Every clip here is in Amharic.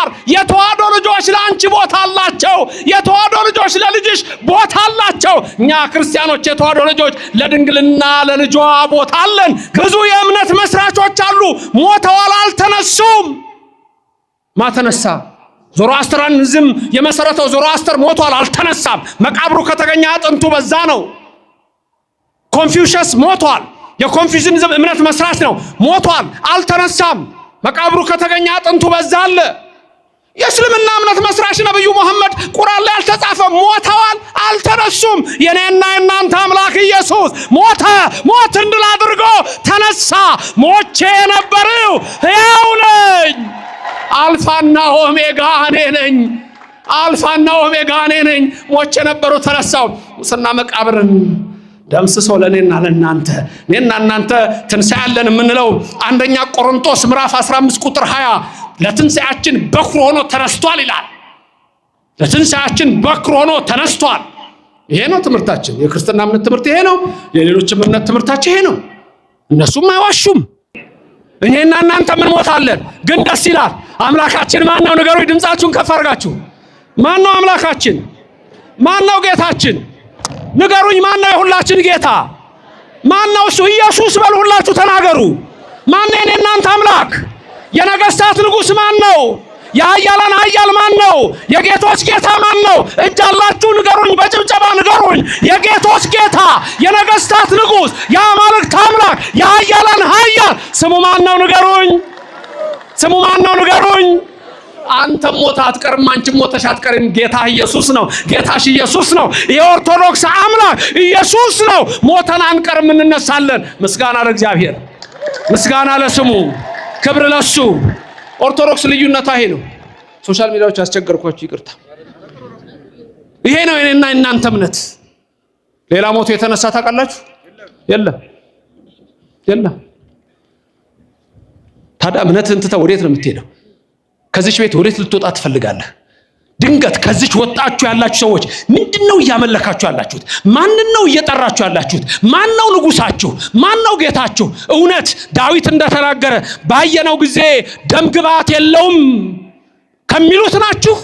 ትዳር የተዋህዶ ልጆች ለአንቺ ቦታ አላቸው። የተዋህዶ ልጆች ለልጅሽ ቦታ አላቸው። እኛ ክርስቲያኖች የተዋህዶ ልጆች ለድንግልና ለልጇ ቦታ አለን። ብዙ የእምነት መስራቾች አሉ፣ ሞተዋል፣ አልተነሱም። ማተነሳ ዞሮአስትራኒዝም የመሰረተው ዞሮአስተር ሞቷል፣ አልተነሳም። መቃብሩ ከተገኘ አጥንቱ በዛ ነው። ኮንፊውሸስ ሞቷል፣ የኮንፊውሽኒዝም እምነት መስራች ነው፣ ሞቷል፣ አልተነሳም። መቃብሩ ከተገኘ አጥንቱ በዛ አለ። የእስልምና እምነት መስራች ነብዩ መሐመድ ቁርአን ላይ አልተጻፈም፣ ሞተዋል፣ አልተነሱም። የኔና የናንተ አምላክ ኢየሱስ ሞተ፣ ሞትን ድል አድርጎ ተነሳ። ሞቼ የነበረው ሕያው ነኝ፣ አልፋና ኦሜጋ እኔ ነኝ፣ አልፋና ኦሜጋ እኔ ነኝ። ሞቼ የነበረው ተነሳው። ሙስና መቃብርን ደምስሶ ለኔና ለናንተ እኔና እናንተ ትንሣኤ ያለን የምንለው አንደኛ ቆሮንቶስ ምዕራፍ 15 ቁጥር 20 ለትንሣኤያችን በኩር ሆኖ ተነስቷል ይላል። ለትንሣኤያችን በኩር ሆኖ ተነስቷል። ይሄ ነው ትምህርታችን። የክርስትና እምነት ትምህርት ይሄ ነው። የሌሎችም እምነት ትምህርታችን ይሄ ነው። እነሱም አይዋሹም። እኔና እናንተ ምን ሞታለን፣ ግን ደስ ይላል። አምላካችን ማን ነው? ንገሩኝ፣ ድምጻችሁን ከፍ አድርጋችሁ። ማን ነው አምላካችን? ማን ነው ጌታችን? ንገሩኝ፣ ማን ነው የሁላችን ጌታ? ማን ነው እሱ? ኢየሱስ በሉ፣ ሁላችሁ ተናገሩ። ማን ነው የኔ እናንተ አምላክ? የነገስታት ንጉስ ማን ነው? የኃያላን ኃያል ማን ነው? የጌቶች ጌታ ማን ነው? እጅ አላችሁ ንገሩኝ፣ በጭብጨባ ንገሩኝ። የጌቶች ጌታ፣ የነገስታት ንጉስ፣ የአማልክት አምላክ፣ የኃያላን ኃያል ስሙ ማን ነው? ንገሩኝ። ስሙ ማን ነው? ንገሩኝ። አንተ ሞት አትቀርም፣ አንቺ ሞተሽ አትቀርም። ጌታ ኢየሱስ ነው። ጌታሽ ኢየሱስ ነው። የኦርቶዶክስ አምላክ ኢየሱስ ነው። ሞተን አንቀርም፣ እንነሳለን። ምስጋና ለእግዚአብሔር፣ ምስጋና ለስሙ፣ ክብር ለሱ። ኦርቶዶክስ ልዩነቷ ይሄ ነው። ሶሻል ሚዲያዎች አስቸገርኳችሁ፣ ይቅርታ። ይሄ ነው የኔና እናንተ እምነት። ሌላ ሞቶ የተነሳ ታውቃላችሁ? የለም፣ የለም። ታዲያ እምነትህን ትተህ ወዴት ነው የምትሄደው? ከዚች ቤት ወዴት ልትወጣ ትፈልጋለህ? ድንገት ከዚች ወጣችሁ ያላችሁ ሰዎች ምንድነው እያመለካችሁ ያላችሁት? ማንነው እየጠራችሁ ያላችሁት? ማንነው ንጉሳችሁ? ማንነው ጌታችሁ? እውነት ዳዊት እንደተናገረ ባየነው ጊዜ ደም ግባት የለውም ከሚሉት ናችሁ?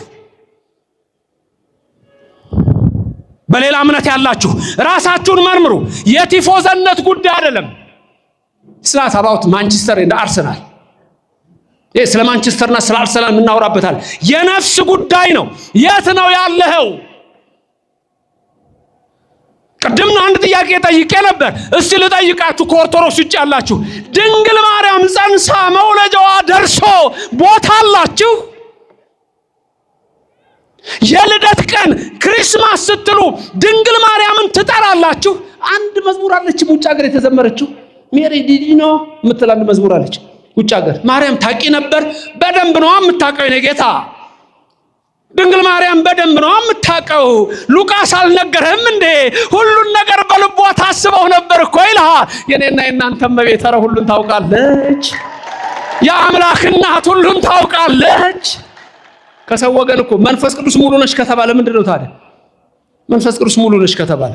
በሌላ እምነት ያላችሁ ራሳችሁን መርምሩ። የቲፎዘነት ጉዳይ አይደለም። ስላት አባውት ማንቸስተር እንደ አርሰናል ስለ ማንቸስተርና ስለ አርሰናል እናወራበታል። የነፍስ ጉዳይ ነው። የት ነው ያለኸው? ቅድም አንድ ጥያቄ ጠይቄ ነበር። እስቲ ልጠይቃችሁ፣ ከኦርቶዶክስ ውጭ ያላችሁ ድንግል ማርያም ጸንሳ መውለጃዋ ደርሶ ቦታ አላችሁ? የልደት ቀን ክሪስማስ ስትሉ ድንግል ማርያምን ትጠራላችሁ? አንድ መዝሙር አለች ውጭ ሀገር የተዘመረችው ሜሪ ዲዲኖ የምትል አንድ መዝሙር አለች ውጭ ሀገር። ማርያም ታቂ ነበር? በደንብ ነው የምታውቀው የኔ ጌታ። ድንግል ማርያም በደንብ ነው የምታውቀው። ሉቃስ አልነገረህም እንዴ? ሁሉን ነገር በልቧ ታስበው ነበር እኮ ይልሃል። የኔና የናንተ እመቤት ኧረ ሁሉን ታውቃለች። የአምላክ እናት ሁሉን ታውቃለች። ከሰው ወገን እኮ መንፈስ ቅዱስ ሙሉ ነሽ ከተባለ ምንድነው ታዲያ? መንፈስ ቅዱስ ሙሉ ነሽ ከተባለ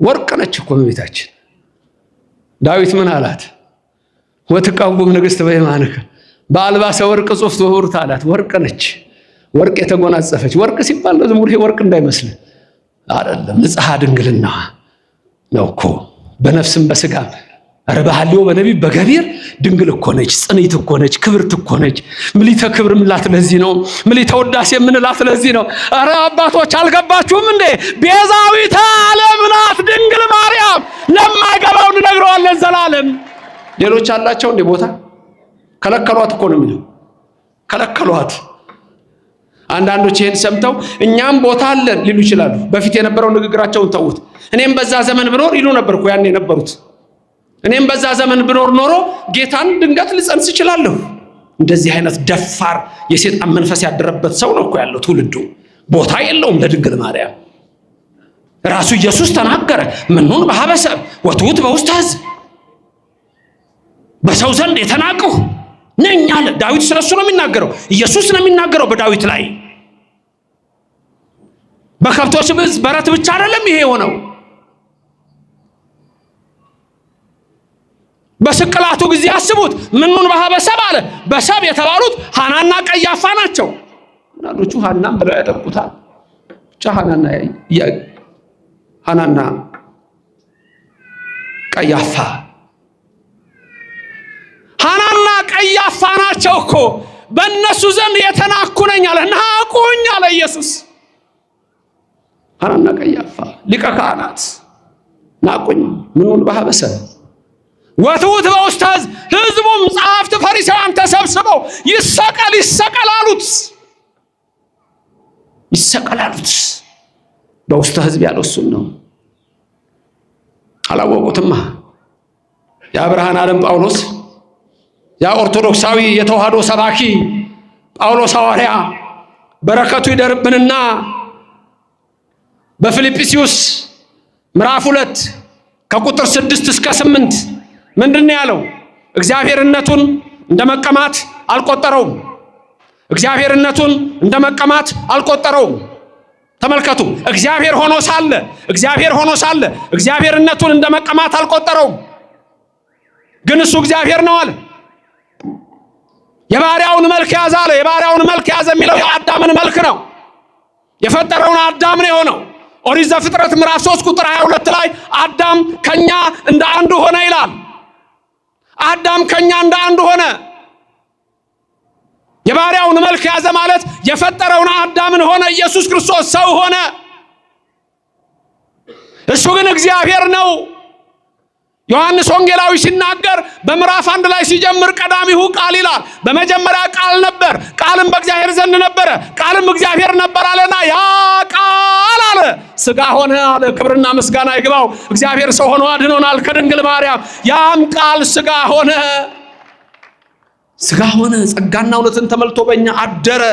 ወርቅ ነች እኮ እመቤታችን። ዳዊት ምን አላት? ወትቃወም ንግሥት በየማንከ በአልባሰ ወርቅ ጽፍት ወርት አላት። ወርቅ ነች፣ ወርቅ የተጎናጸፈች። ወርቅ ሲባል ዝም ብሎ ወርቅ እንዳይመስል አይደለም፣ ንጽሐ ድንግልና ነው እኮ በነፍስም በስጋም። ኧረ በሐልዮ በነቢብ በገቢር ድንግል እኮ ነች፣ ጽንዕት እኮ ነች፣ ክብርት እኮ ነች። ምሊተ ክብር ምላት ለዚህ ነው፣ ምሊተ ውዳሴ የምንላት ለዚህ ነው። ኧረ አባቶች አልገባችሁም እንዴ? ቤዛዊተ ዓለም ናት ድንግል ማርያም። ለማይገባው እንነግረዋለን ዘላለም። ሌሎች አላቸው እንዴ ቦታ? ከለከሏት እኮ ነው የሚለው፣ ከለከሏት። አንዳንዶች ይሄን ሰምተው እኛም ቦታ አለን ሊሉ ይችላሉ። በፊት የነበረው ንግግራቸውን ተውት። እኔም በዛ ዘመን ብኖር ይሉ ነበር እኮ ያን የነበሩት። እኔም በዛ ዘመን ብኖር ኖሮ ጌታን ድንገት ልጸንስ እችላለሁ። እንደዚህ አይነት ደፋር የሰይጣን መንፈስ ያደረበት ሰው ነው እኮ ያለው ትውልዱ። ቦታ የለውም ለድንግል ማርያም። ራሱ ኢየሱስ ተናገረ፣ ምኑን በሀበሰብ ወትውት በውስተ ሕዝብ፣ በሰው ዘንድ የተናቅሁ ነኝ አለ። ዳዊት ስለሱ ነው የሚናገረው፣ ኢየሱስ ነው የሚናገረው በዳዊት ላይ። በከብቶች በረት ብቻ አይደለም ይሄ የሆነው። በስቅላቱ ጊዜ አስቡት። ምኑን በሰብ አለ። በሰብ የተባሉት ሐናና ቀያፋ ናቸው። አንዳንዶቹ ሐናም ብለው ያጠቁታል። ብቻ ሐናና ቀያፋ ሐናና ቀያፋ ናቸው እኮ በእነሱ ዘንድ የተናኩ ነኝ አለ። ናቁኝ አለ ኢየሱስ። ሐናና ቀያፋ ሊቀ ካህናት ናቁኝ። ምኑን በሰብ ወትውት በውስተ ሕዝብ፣ ሕዝቡም ጸሐፍት ፈሪሳውያን ተሰብስበው ይሰቀል ይሰቀል አሉት። ይሰቀል አሉት። በውስተ ሕዝብ ያለው እሱን ነው። አላወቁትማ። ያ ብርሃነ ዓለም ጳውሎስ፣ ያ ኦርቶዶክሳዊ የተዋህዶ ሰባኪ ጳውሎስ ሐዋርያ በረከቱ ይደርብንና በፊልጵስዩስ ምዕራፍ 2 ከቁጥር 6 እስከ 8 ምንድነው ያለው? እግዚአብሔርነቱን እንደመቀማት አልቆጠረውም። እግዚአብሔርነቱን እንደመቀማት አልቆጠረውም። ተመልከቱ። እግዚአብሔር ሆኖ ሳለ እግዚአብሔርነቱን እንደመቀማት አልቆጠረውም። ግን እሱ እግዚአብሔር ነው አለ። የባሪያውን መልክ ያዘ አለ። የባሪያውን መልክ ያዘ የሚለው የአዳምን መልክ ነው። የፈጠረውን አዳም ነው የሆነው። ኦሪት ዘፍጥረት ምዕራፍ 3 ቁጥር 22 ላይ አዳም ከኛ እንደ አንዱ ሆነ ይላል። አዳም ከኛ እንደ አንዱ ሆነ። የባሪያውን መልክ ያዘ ማለት የፈጠረውን አዳምን ሆነ። ኢየሱስ ክርስቶስ ሰው ሆነ። እሱ ግን እግዚአብሔር ነው። ዮሐንስ ወንጌላዊ ሲናገር በምዕራፍ 1 ላይ ሲጀምር ቀዳሚሁ ቃል ይላል። በመጀመሪያ ቃል ነበር፣ ቃልም በእግዚአብሔር ዘንድ ነበረ፣ ቃልም እግዚአብሔር ነበር አለና ያ ቃል አለ ሥጋ ሆነ አለ። ክብርና ምስጋና ይግባው። እግዚአብሔር ሰው ሆኖ አድኖናል ከድንግል ማርያም። ያም ቃል ሥጋ ሆነ። ሥጋ ሆነ፣ ጸጋና እውነትን ተመልቶ በእኛ አደረ።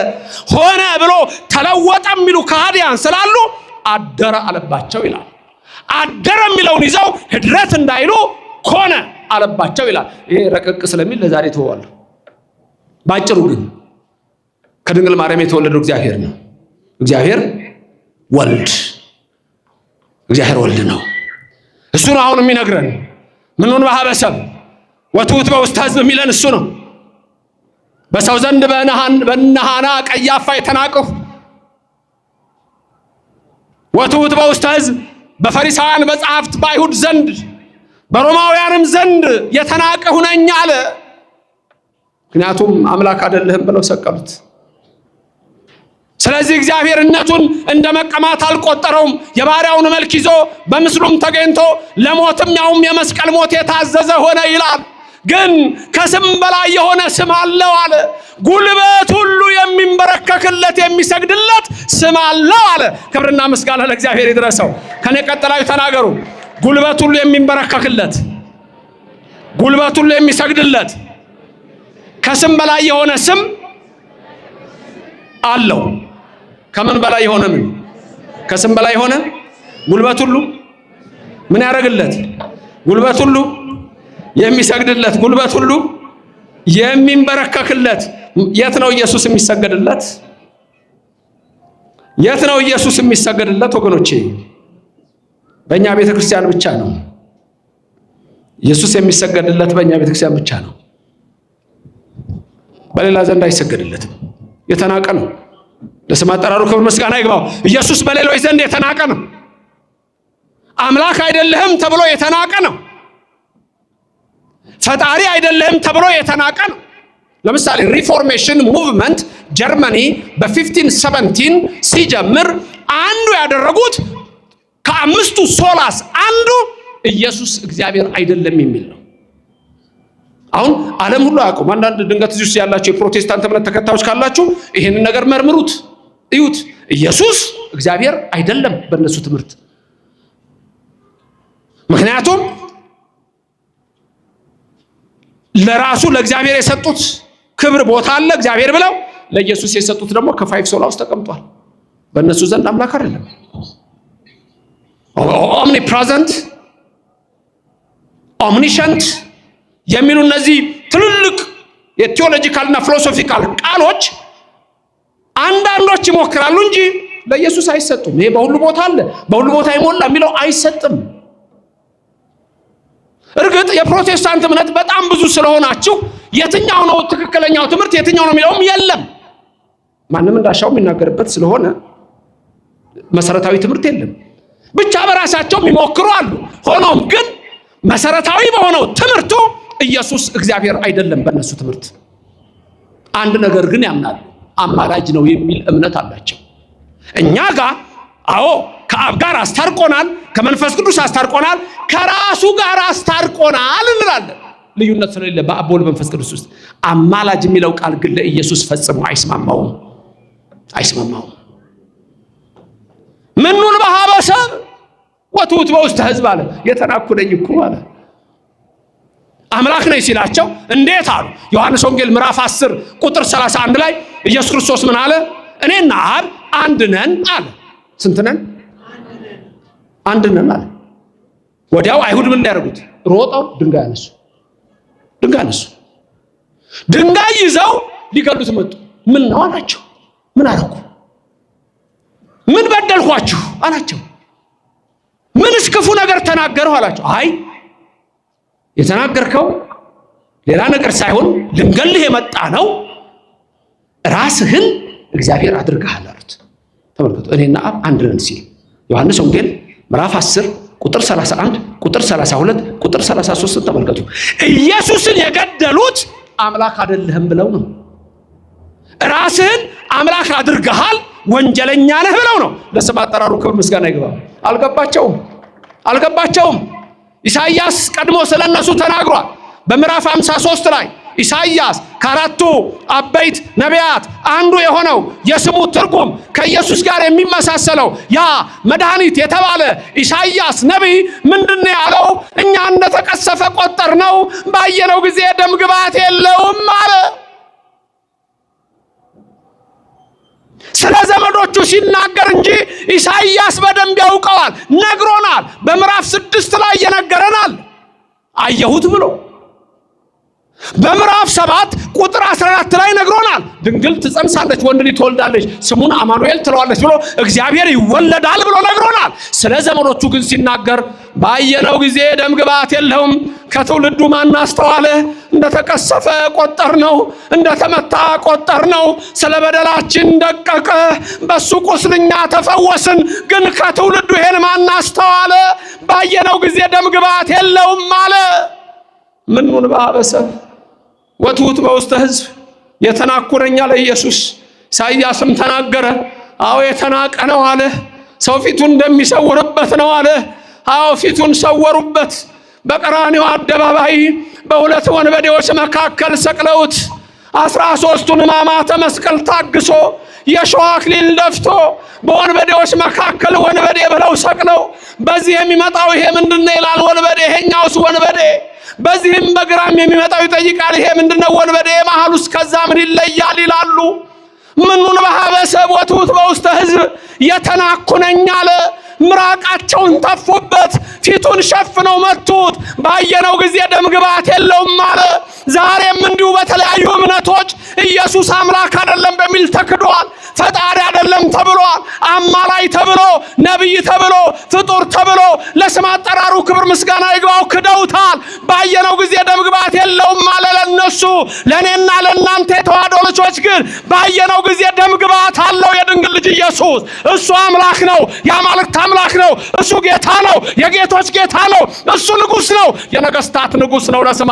ሆነ ብሎ ተለወጠ የሚሉ ከሃዲያን ስላሉ አደረ አለባቸው ይላል። አደረ የሚለውን ይዘው ህድረት እንዳይሉ ሆነ አለባቸው ይላል። ይሄ ረቀቅ ስለሚል ለዛሬ ተወዋለሁ። ባጭሩ ግን ከድንግል ማርያም የተወለደው እግዚአብሔር ነው። እግዚአብሔር ወልድ ነው። እሱ ነው አሁን የሚነግረን። ምኑን በሰብ ወትውት በውስተ ሕዝብ የሚለን እሱ ነው። በሰው ዘንድ በነሃና ቀያፋ የተናቅሁ፣ ወትውት በውስተ ሕዝብ በፈሪሳውያን በጸሐፍት በአይሁድ ዘንድ በሮማውያንም ዘንድ የተናቅሁ ነኝ አለ። ምክንያቱም አምላክ አይደለህም ብለው ሰቀሉት። ስለዚህ እግዚአብሔርነቱን እንደ መቀማት አልቆጠረውም። የባሪያውን መልክ ይዞ በምስሉም ተገኝቶ ለሞትም ያውም የመስቀል ሞት የታዘዘ ሆነ ይላል። ግን ከስም በላይ የሆነ ስም አለው አለ። ጉልበት ሁሉ የሚንበረከክለት የሚሰግድለት ስም አለው አለ። ክብርና ምስጋና ለእግዚአብሔር ይድረሰው። ከኔ ቀጥላዩ ተናገሩ። ጉልበት ሁሉ የሚንበረከክለት፣ ጉልበት ሁሉ የሚሰግድለት ከስም በላይ የሆነ ስም አለው። ከምን በላይ የሆነ ምን? ከስም በላይ የሆነ ጉልበት ሁሉ ምን ያደርግለት? ጉልበት ሁሉ የሚሰግድለት፣ ጉልበት ሁሉ የሚንበረከክለት። የት ነው ኢየሱስ የሚሰገድለት? የት ነው ኢየሱስ የሚሰገድለት? ወገኖቼ በእኛ ቤተክርስቲያን ብቻ ነው። ኢየሱስ የሚሰገድለት በእኛ ቤተክርስቲያን ብቻ ነው። በሌላ ዘንድ አይሰገድለትም። የተናቀ ነው። ለስም አጠራሩ ክብር ምስጋና ይግባው። ኢየሱስ በሌሎች ዘንድ የተናቀ ነው። አምላክ አይደለህም ተብሎ የተናቀ ነው። ፈጣሪ አይደለህም ተብሎ የተናቀ ነው። ለምሳሌ ሪፎርሜሽን ሙቭመንት ጀርመኒ በ1517 ሲጀምር አንዱ ያደረጉት ከአምስቱ ሶላስ አንዱ ኢየሱስ እግዚአብሔር አይደለም የሚል ነው። አሁን ዓለም ሁሉ አያውቁም። አንዳንድ ድንገት እዚህ ውስጥ ያላችሁ የፕሮቴስታንት እምነት ተከታዮች ካላችሁ ይሄንን ነገር መርምሩት፣ እዩት። ኢየሱስ እግዚአብሔር አይደለም በእነሱ ትምህርት። ምክንያቱም ለራሱ ለእግዚአብሔር የሰጡት ክብር ቦታ አለ እግዚአብሔር ብለው፣ ለኢየሱስ የሰጡት ደግሞ ከፋይቭ ሶላ ውስጥ ተቀምጧል። በእነሱ ዘንድ አምላክ አይደለም። ኦምኒ ፕሬዘንት፣ ኦምኒሸንት የሚሉ እነዚህ ትልልቅ የቴዎሎጂካልና ፊሎሶፊካል ቃሎች አንዳንዶች ይሞክራሉ እንጂ ለኢየሱስ አይሰጡም። ይሄ በሁሉ ቦታ አለ፣ በሁሉ ቦታ ይሞላ የሚለው አይሰጥም። እርግጥ የፕሮቴስታንት እምነት በጣም ብዙ ስለሆናችሁ የትኛው ነው ትክክለኛው ትምህርት የትኛው ነው የሚለውም የለም። ማንም እንዳሻው የሚናገርበት ስለሆነ መሰረታዊ ትምህርት የለም። ብቻ በራሳቸው የሚሞክሩ አሉ። ሆኖም ግን መሰረታዊ በሆነው ትምህርቱ ኢየሱስ እግዚአብሔር አይደለም። በእነሱ ትምህርት አንድ ነገር ግን ያምናሉ። አማላጅ ነው የሚል እምነት አላቸው። እኛ ጋር አዎ ከአብ ጋር አስታርቆናል፣ ከመንፈስ ቅዱስ አስታርቆናል፣ ከራሱ ጋር አስታርቆናል እንላለን። ልዩነት ስለሌለ በአብ ወልድ መንፈስ ቅዱስ ውስጥ አማላጅ የሚለው ቃል ግን ለኢየሱስ ፈጽሞ አይስማማውም። ምኑን በሀበሰብ ወትውት በውስተ ሕዝብ አለ። የተናኩነኝ እኮ አለ አምላክ ነኝ ሲላቸው እንዴት አሉ። ዮሐንስ ወንጌል ምዕራፍ 10 ቁጥር 31 ላይ ኢየሱስ ክርስቶስ ምን አለ? እኔና አብ አንድ ነን አለ። ስንት ነን? አንድ ነን አለ። ወዲያው አይሁድ ምን ያደርጉት? ሮጠው ድንጋይ አነሱ። ድንጋይ ይዘው ሊገሉት መጡ። ምን ነው አላቸው። ምን አደረኩ? ምን በደልኳችሁ አላቸው። ምንስ ክፉ ነገር ተናገርሁ አላቸው። አይ የተናገርከው ሌላ ነገር ሳይሆን ልንገልህ የመጣ ነው፣ ራስህን እግዚአብሔር አድርገሃል አሉት። ተመልከቱ፣ እኔና አብ አንድ ነን ሲል ዮሐንስ ወንጌል ምዕራፍ 10 ቁጥር 31 ቁጥር 32 ቁጥር 33 ተመልከቱ። ኢየሱስን የገደሉት አምላክ አይደለህም ብለው ነው። ራስህን አምላክ አድርገሃል፣ ወንጀለኛ ነህ ብለው ነው። ለስም አጠራሩ ክብር ምስጋና ይግባው። አልገባቸውም። ኢሳይያስ ቀድሞ ስለነሱ ተናግሯል። በምዕራፍ 53 ላይ ኢሳይያስ ከአራቱ አበይት ነቢያት አንዱ የሆነው የስሙ ትርጉም ከኢየሱስ ጋር የሚመሳሰለው ያ መድኃኒት የተባለ ኢሳይያስ ነቢይ ምንድን ነው ያለው? እኛ እንደተቀሰፈ ቆጠር ነው፣ ባየነው ጊዜ ደም ግባት የለውም አለ። ስለ ዘመዶቹ ሲናገር እንጂ ኢሳይያስ በደንብ ያውቀዋል፣ ነግሮናል። በምዕራፍ 6 ላይ የነገረናል አየሁት ብሎ። በምዕራፍ 7 ቁጥር 14 ላይ ነግሮናል። ድንግል ትጸንሳለች፣ ወንድ ልጅ ትወልዳለች፣ ስሙን አማኑኤል ትለዋለች ብሎ እግዚአብሔር ይወለዳል ብሎ ነግሮናል። ስለ ዘመዶቹ ግን ሲናገር ባየነው ጊዜ ደም ግባት የለውም፣ ከትውልዱ ማን አስተዋለ? እንደተቀሰፈ ቆጠር ነው፣ እንደተመታ ቆጠር ነው፣ ስለ በደላችን ደቀቀ፣ በሱ ቁስልኛ ተፈወስን። ግን ከትውልዱ ይሄን ማን አስተዋለ? ባየነው ጊዜ ደም ግባት የለውም አለ። ምኑን በአበሰብ ወትውት በውስተ ሕዝብ የተናኩረኛ ለኢየሱስ። ኢሳይያስም ተናገረ። አዎ የተናቀ ነው አለ። ሰው ፊቱን እንደሚሰውርበት ነው አለ። አዎ ፊቱን ሰወሩበት። በቀራንዮ አደባባይ በሁለት ወንበዴዎች መካከል ሰቅለውት 13ቱን ሕማማተ መስቀል ታግሶ የሾህ አክሊል ደፍቶ በወንበዴዎች መካከል ወንበዴ ብለው ሰቅለው፣ በዚህ የሚመጣው ይሄ ምንድነው ይላል ወንበዴ፣ ይሄኛውስ ወንበዴ። በዚህም በግራም የሚመጣው ይጠይቃል፣ ይሄ ምንድነው ወንበዴ፣ መሃሉስ ከዛ ምን ይለያል ይላሉ። ምኑን በሀበሰብ ወትውት በውስተ ሕዝብ የተናኩነኝ አለ። ምራቃቸውን ተፉበት፣ ፊቱን ሸፍነው መቱት። ባየነው ጊዜ ደም ግባት የለውም አለ። ዛሬም እንዲሁ በተለያዩ እምነቶች ኢየሱስ አምላክ አይደለም በሚል ተክዷል። ፈጣሪ አይደለም ተብሏል። አማላይ ተብሎ፣ ነቢይ ተብሎ፣ ፍጡር ተብሎ ለስም አጠራሩ ክብር ምስጋና ይግባው ክደውታል። ባየነው ጊዜ ደም ግባት የለውም አለ ለነሱ። ለእኔና ለእናንተ የተዋህዶ ልጆች ግን ባየነው ጊዜ ደም ግባት አለው። የድንግል ልጅ ኢየሱስ እሱ አምላክ ነው፣ የአማልክት አምላክ ነው። እሱ ጌታ ነው፣ የጌቶች ጌታ ነው። እሱ ንጉሥ ነው፣ የነገስታት ንጉሥ ነው። ለስም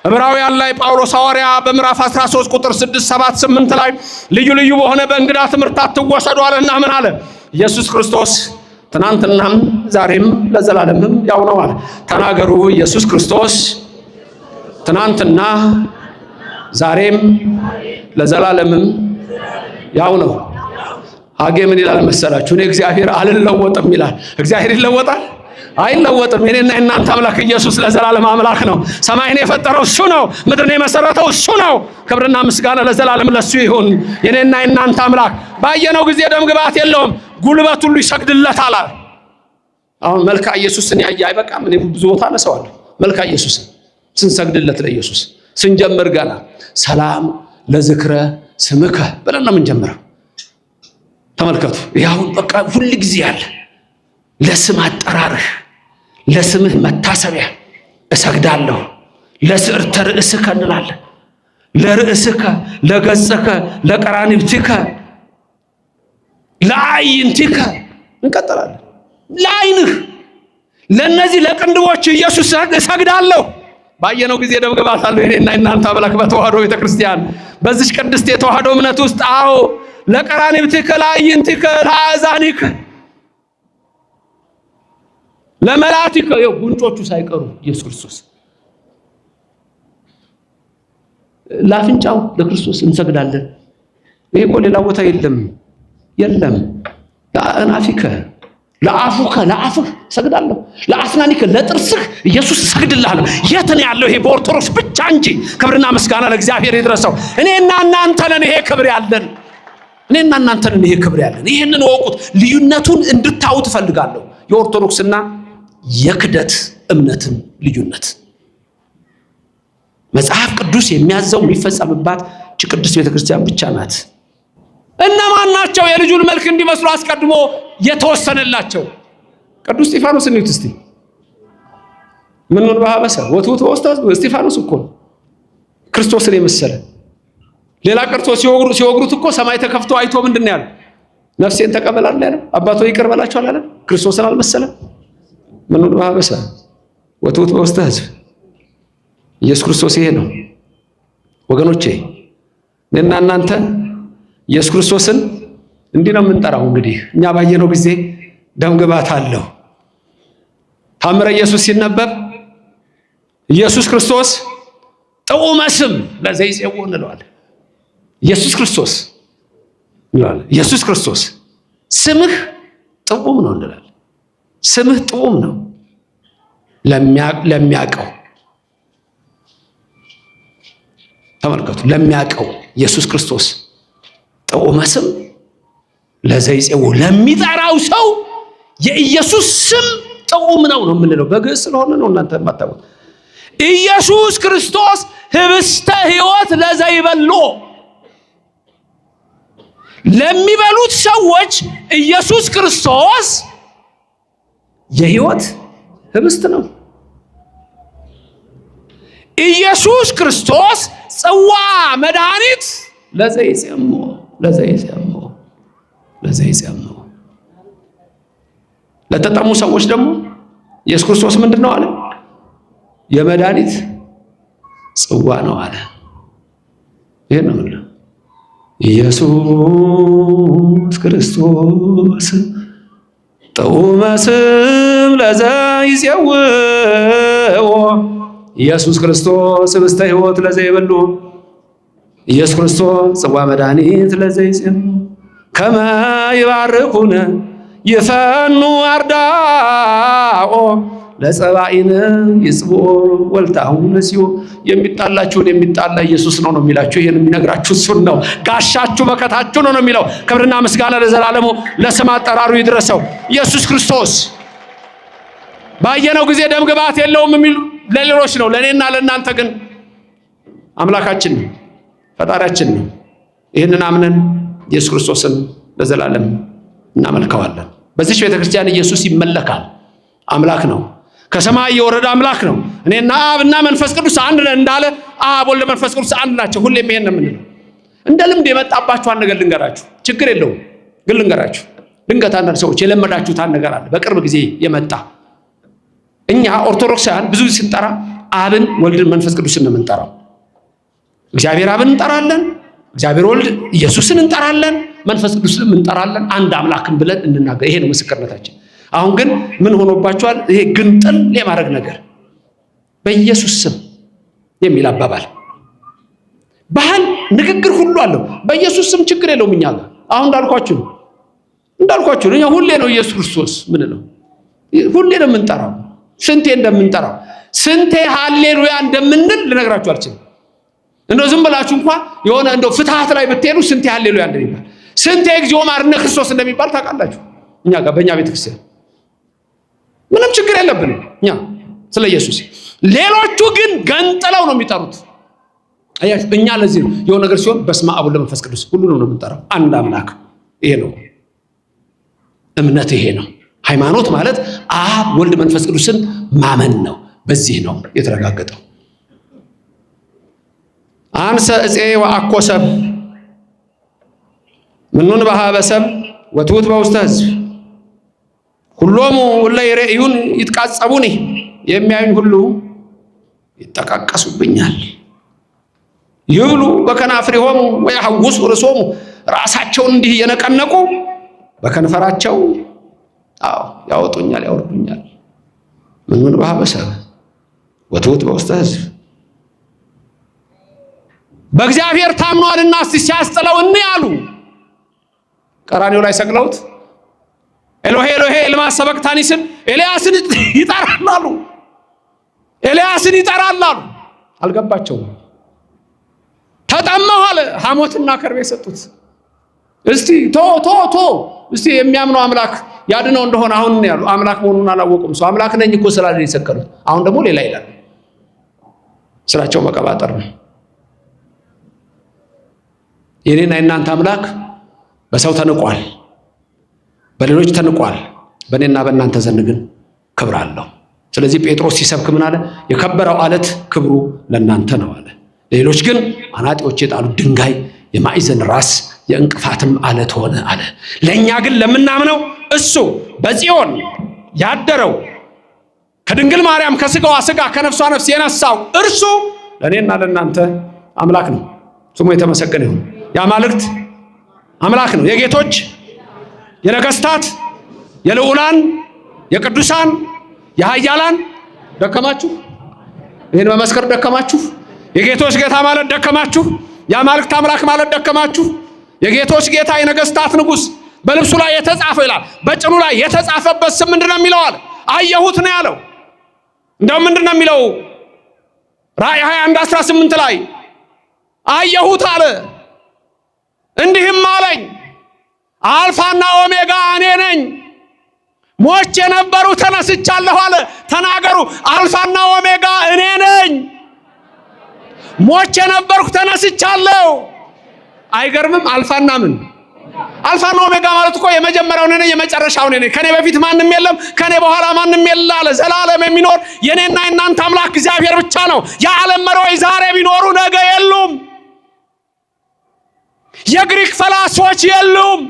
ዕብራውያን ላይ ጳውሎስ ሐዋርያ በምዕራፍ 13 ቁጥር 6 7 8 ላይ ልዩ ልዩ በሆነ በእንግዳ ትምህርት አትወሰዱ አለና ምን አለ? ኢየሱስ ክርስቶስ ትናንትናም ዛሬም ለዘላለምም ያው ነው አለ። ተናገሩ። ኢየሱስ ክርስቶስ ትናንትና ዛሬም ለዘላለምም ያው ነው። ሐጌ ምን ይላል መሰላችሁ? እኔ እግዚአብሔር አልለወጥም ይላል። እግዚአብሔር ይለወጣል? አይለወጥም። የኔና የእናንተ አምላክ ኢየሱስ ለዘላለም አምላክ ነው። ሰማይን የፈጠረው እሱ ነው። ምድርን የመሰረተው እሱ ነው። ክብርና ምስጋና ለዘላለም ለሱ ይሁን። የኔና የእናንተ አምላክ ባየነው ጊዜ ደም ግባት የለውም፣ ጉልበት ሁሉ ይሰግድለታል። አሁን መልካ ኢየሱስን ያየ አይበቃም? እኔ ብዙ ቦታ አነሳዋለሁ። መልካ ኢየሱስን ስንሰግድለት ለኢየሱስ ስንጀምር ገና ሰላም ለዝክረ ስምከ ብለን ነው የምንጀምረው። ተመልከቱ። ያው በቃ ሁሉ ጊዜ ያለ ለስም አጠራርህ ለስምህ መታሰቢያ እሰግዳለሁ። ለስዕርተ ርእስከ እንላለን። ለርእስከ ለገጽከ ለቀራንብትከ ለአይንትከ እንቀጥላለን። ለአይንህ ለነዚህ ለቅንድቦች ኢየሱስ እሰግዳለሁ። ባየነው ጊዜ ደምግባት አለው የኔና እናንተ አምላክ በተዋህዶ ቤተክርስቲያን በዚህ ቅድስት የተዋህዶ እምነት ውስጥ አዎ ለቀራንብትከ ለአይንትከ ለአዛኒከ ለመላእክት ጉንጮቹ ሳይቀሩ ኢየሱስ ክርስቶስ ለአፍንጫው ለክርስቶስ እንሰግዳለን። ይሄ እኮ ሌላ ቦታ የለም። ለአናፊከ ለአፉከ ለአፍህ እሰግዳለሁ። ለአስናኒከ ለጥርስህ ኢየሱስ እሰግድልሃለሁ። የት ነው ያለው? ይሄ በኦርቶዶክስ ብቻ እንጂ። ክብርና ምስጋና ለእግዚአብሔር ይድረሰው። እኔና እናንተ ነን ይሄ ክብር ያለን። እኔና እናንተ ነን ይሄ ክብር ያለን። ይሄንን ወቁት። ልዩነቱን እንድታዩት እፈልጋለሁ። የኦርቶዶክስና የክደት እምነትን ልዩነት መጽሐፍ ቅዱስ የሚያዘው የሚፈጸምባት ቅድስት ቤተክርስቲያን ብቻ ናት። እነማን ናቸው የልጁን መልክ እንዲመስሉ አስቀድሞ የተወሰነላቸው? ቅዱስ እስጢፋኖስ እንዩት እስቲ። ምኑን በሐበሰ ወትውት ወስታዝ እስጢፋኖስ እኮ ክርስቶስን የመሰለ ሌላ ቀርቶ ሲወግሩት እኮ ሰማይ ተከፍቶ አይቶ ምንድን ነው ያለው? ነፍሴን ተቀበላል ያለው። አባቶ ይቅር በላቸው አላለ? ክርስቶስን አልመሰለም። ምኑን በሐበሰ ወትውት ወስታዝ ኢየሱስ ክርስቶስ ይሄ ነው ወገኖቼ። እኔና እናንተ ኢየሱስ ክርስቶስን እንዲህ ነው የምንጠራው። እንግዲህ እኛ ባየነው ጊዜ ደምግባት አለው። ታምረ ኢየሱስ ሲነበብ ኢየሱስ ክርስቶስ ጥዑመ ስም ለዘይጼው እንለዋለን። ኢየሱስ ክርስቶስ እንለዋለን። ኢየሱስ ክርስቶስ ስምህ ጥዑም ነው እንላለን። ስምህ ጥዑም ነው ለሚያውቀው። ተመልከቱ፣ ለሚያውቀው ኢየሱስ ክርስቶስ ጥዑመ ስም ለዘይጼው ለሚጠራው ሰው የኢየሱስ ስም ጥዑም ነው የምንለው። በግዕዝ ስለሆነ ነው እናንተ የማታውቁት። ኢየሱስ ክርስቶስ ህብስተ ሕይወት ለዘይበሎ ለሚበሉት ሰዎች ኢየሱስ ክርስቶስ የሕይወት ህብስት ነው። ኢየሱስ ክርስቶስ ጽዋ መድኃኒት ለዘይጼሞ ለተጠሙ ሰዎች ደግሞ ኢየሱስ ክርስቶስ ምንድን ነው አለ? የመድኃኒት ጽዋ ነው አለ። ይሄን ነው ማለት ኢየሱስ ክርስቶስ ጥዑመ ስም ለዘይጼው ኢየሱስ ክርስቶስ ህብስተ ሕይወት ለዘይበሉ ኢየሱስ ክርስቶስ ጽዋ መድኃኒት ለዘይጼው ከመ ይባርኩነ ይፈኑ አርዳኦ ለጸባኢነ ይጽቦ ወልታሁ ነሲዮ። የሚጣላችሁን የሚጣላ ኢየሱስ ነው የሚላችሁ። ይሄን የሚነግራችሁ እሱን ነው። ጋሻችሁ መከታችሁ ነው የሚለው። ክብርና ምስጋና ለዘላለሙ ለስም አጠራሩ ይድረሰው። ኢየሱስ ክርስቶስ ባየነው ጊዜ ደም ግባት የለውም የሚሉ ለሌሎች ነው። ለእኔና ለእናንተ ግን አምላካችን ነው፣ ፈጣሪያችን ነው። ይህንን አምነን ኢየሱስ ክርስቶስን ለዘላለም እናመልከዋለን። በዚህ ቤተክርስቲያን ኢየሱስ ይመለካል። አምላክ ነው፣ ከሰማይ የወረደ አምላክ ነው። እኔና አብና መንፈስ ቅዱስ አንድ ነን እንዳለ አብ ወልድ መንፈስ ቅዱስ አንድ ናቸው። ሁሌም ይሄን ነው የምንለው። እንደ ልምድ የመጣባችሁ አንድ ነገር ልንገራችሁ፣ ችግር የለውም ግን ልንገራችሁ። ድንገት አንዳንድ ሰዎች የለመዳችሁት አንድ ነገር አለ፣ በቅርብ ጊዜ የመጣ። እኛ ኦርቶዶክሳውያን ብዙ ስንጠራ አብን ወልድን መንፈስ ቅዱስን ነው የምንጠራው። እግዚአብሔር አብን እንጠራለን፣ እግዚአብሔር ወልድ ኢየሱስን እንጠራለን፣ መንፈስ ቅዱስን እንጠራለን። አንድ አምላክን ብለን እንናገር። ይሄ ነው ምስክርነታችን። አሁን ግን ምን ሆኖባችኋል? ይሄ ግንጥል የማድረግ ነገር በኢየሱስ ስም የሚል አባባል ባህል ንግግር ሁሉ አለው። በኢየሱስ ስም ችግር የለውም። እኛ ጋር አሁን እንዳልኳችሁ እኛ ሁሌ ነው ኢየሱስ ክርስቶስ ምን ነው ሁሌ ነው የምንጠራው። ስንቴ እንደምንጠራው ስንቴ ሃሌሉያ እንደምንል ልነግራችሁ አልችልም። እንደው ዝም ብላችሁ እንኳን የሆነ እንደው ፍትሃት ላይ ብትሄዱ ስንቴ ሃሌሉያ እንደሚባል ስንቴ እግዚኦ ማርነ ክርስቶስ እንደሚባል ታውቃላችሁ። እኛ ጋር በእኛ ቤተክርስቲያን ምንም ችግር የለብንም እኛ ስለ ኢየሱስ። ሌሎቹ ግን ገንጥለው ነው የሚጠሩት። አያችሁ፣ እኛ ለዚህ ነው የሆነ ነገር ሲሆን በስመ አብ ወወልድ ወመንፈስ ቅዱስ ሁሉንም ነው የምንጠራው። አንድ አምላክ ይሄ ነው እምነት ይሄ ነው። ሃይማኖት ማለት አብ ወልድ መንፈስ ቅዱስን ማመን ነው። በዚህ ነው የተረጋገጠው። አንሰ እፄ ወአኮ ሰብ ምኑን በሀበ ሰብ ወትውት በውስተ ሕዝብ ሁሎሙ እለ ይሬእዩን ይትቃጸቡኒ የሚያዩኝ ሁሉ ይጠቃቀሱብኛል። ይብሉ በከናፍሪሆሙ ወያሐውሱ ርእሶሙ ራሳቸውን እንዲህ እየነቀነቁ በከንፈራቸው ያወጡኛል ያወርዱኛል። ምኑን በሀበ ሰብ ወትውት በውስተ ሕዝብ በእግዚአብሔር ታምኗልና እስቲ ሲያስጥለው ያሉ ቀራንዮ ላይ ሰቅለውት ኤሎሄ ኤሎሄ ለማ ሰበቅታኒ ሲል ኤልያስን ይጠራሉ። ኤልያስን ይጠራሉ። አልገባቸውም። ተጠማሁ አለ። ሐሞትና ከርቤ ሰጡት። እስቲ ቶ እስቲ የሚያምነው አምላክ ያድነው እንደሆነ አሁን ያሉ አምላክ መሆኑን አላወቁም። ሰው አምላክ ነኝ እኮ ስላለ የሰቀሉት። አሁን ደግሞ ሌላ ይላል። ስራቸው መቀባጠር ነው። የኔና የእናንተ አምላክ በሰው ተንቋል፣ በሌሎች ተንቋል። በእኔና በእናንተ ዘንድ ግን ክብር አለው። ስለዚህ ጴጥሮስ ሲሰብክ ምን አለ? የከበረው አለት ክብሩ ለእናንተ ነው አለ። ሌሎች ግን አናጢዎች የጣሉት ድንጋይ የማዕዘን ራስ የእንቅፋትም አለት ሆነ አለ። ለእኛ ግን ለምናምነው እሱ በጽዮን ያደረው ከድንግል ማርያም ከስጋዋ ስጋ ከነፍሷ ነፍስ የነሳው እርሱ ለእኔና ለእናንተ አምላክ ነው። ስሙ የተመሰገነ ይሁን። የአማልክት አምላክ ነው። የጌቶች የነገስታት የልዑላን የቅዱሳን የኃያላን ደከማችሁ? ይህን መመስከር ደከማችሁ? የጌቶች ጌታ ማለት ደከማችሁ? የአማልክት አምላክ ማለት ደከማችሁ? የጌቶች ጌታ የነገስታት ንጉስ በልብሱ ላይ የተጻፈው ይላል። በጭኑ ላይ የተጻፈበት ስም ምንድነው የሚለው አለ? አየሁት ነው ያለው። እንደውም ምንድነው የሚለው? ራእይ 21:18 ላይ አየሁት አለ። እንዲህም አለኝ አልፋና ኦሜጋ እኔ ነኝ፣ ሞቼ የነበሩ ተነስቻለሁ አለ። ተናገሩ። አልፋና ኦሜጋ እኔ ነኝ፣ ሞቼ የነበርኩ ተነስቻለሁ። አይገርምም? አልፋና ምን? አልፋና ኦሜጋ ማለት እኮ የመጀመሪያው እኔ ነኝ፣ የመጨረሻው እኔ ነኝ። ከኔ በፊት ማንም የለም፣ ከኔ በኋላ ማንም የለ አለ። ዘላለም የሚኖር የኔና የናንተ አምላክ እግዚአብሔር ብቻ ነው። የዓለም መሪዎች ዛሬ ቢኖሩ ነገ የሉም። የግሪክ ፈላስፎች የሉም።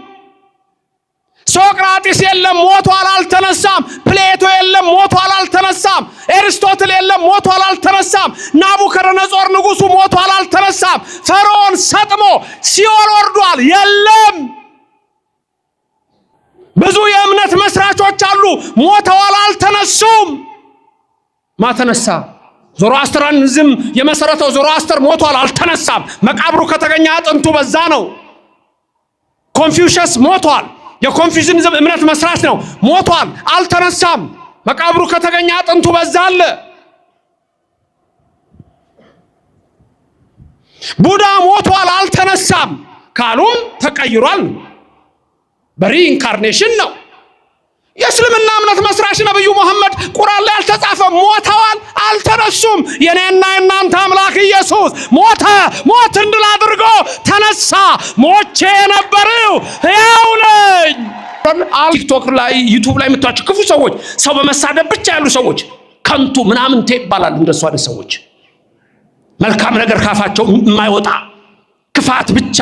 ሶቅራጢስ የለም፣ ሞቷል፣ አልተነሳም። ፕሌቶ የለም፣ ሞቷል፣ አልተነሳም። ኤርስቶትል የለም፣ ሞቷል፣ አልተነሳም። ናቡከደነጾር ንጉሱ ሞቷል፣ አልተነሳም። ፈርዖን ሰጥሞ ሲኦል ወርዷል፣ የለም። ብዙ የእምነት መስራቾች አሉ፣ ሞተዋል፣ አልተነሱም። ማተነሳ? ዞሮአስትራኒዝም የመሰረተው ዞሮአስተር ሞቷል፣ አልተነሳም። መቃብሩ ከተገኘ አጥንቱ በዛ ነው። ኮንፊውሸስ ሞቷል፣ የኮንፊውሽኒዝም እምነት መስራች ነው። ሞቷል፣ አልተነሳም። መቃብሩ ከተገኘ አጥንቱ በዛ አለ። ቡዳ ሞቷል፣ አልተነሳም ካሉም ተቀይሯል። በሪኢንካርኔሽን ነው። የእስልምና እምነት መስራች ነብዩ መሐመድ ቁርአን ላይ አልተጻፈም። ሞተዋል፣ አልተነሱም። የኔና የናንተ አምላክ ኢየሱስ ሞተ፣ ሞትን ድል አድርጎ ተነሳ። ሞቼ የነበረው ሕያው ነኝ። ቲክቶክ ላይ ዩቲዩብ ላይ የምታዩቸው ክፉ ሰዎች፣ ሰው በመሳደብ ብቻ ያሉ ሰዎች ከንቱ ምናምን ይባላሉ። እንደሱ አይነት ሰዎች መልካም ነገር ካፋቸው የማይወጣ ክፋት ብቻ፣